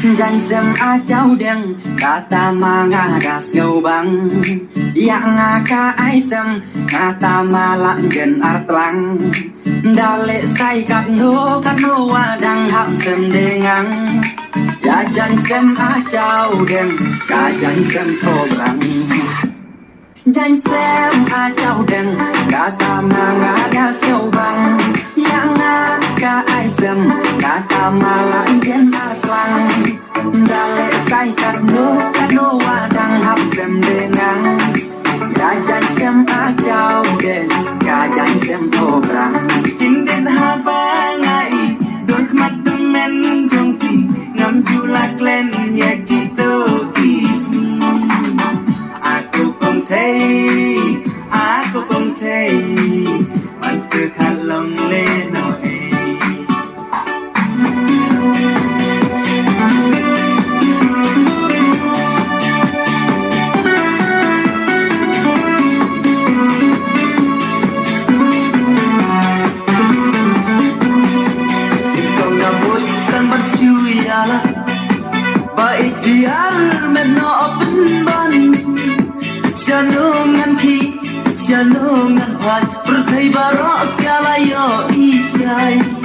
Danh xem a cháu đen kata manga das ngau bang yang ngaka ai xem kata malang gen artlang dale sai kat no wa dang hap xem dengang ya danh xem a cháu đen ka danh xem thô bang danh xem a cháu đen kata manga das ngau bang yang ngaka ai xem kata malang gen artlang dale sai kat no wa dang hap xem dengang ya danh xem a cháu đen ka danh xem thô bang chính đến ha ba ngày đôi mắt đâm men trong kỳ ngắm chu lạc lên nhẹ kỳ tô kỳ aku không thấy bạn cứ khát lòng lên nỗi Baiknya menok ban Jangan ki jangan hat pertai barak kalayo isai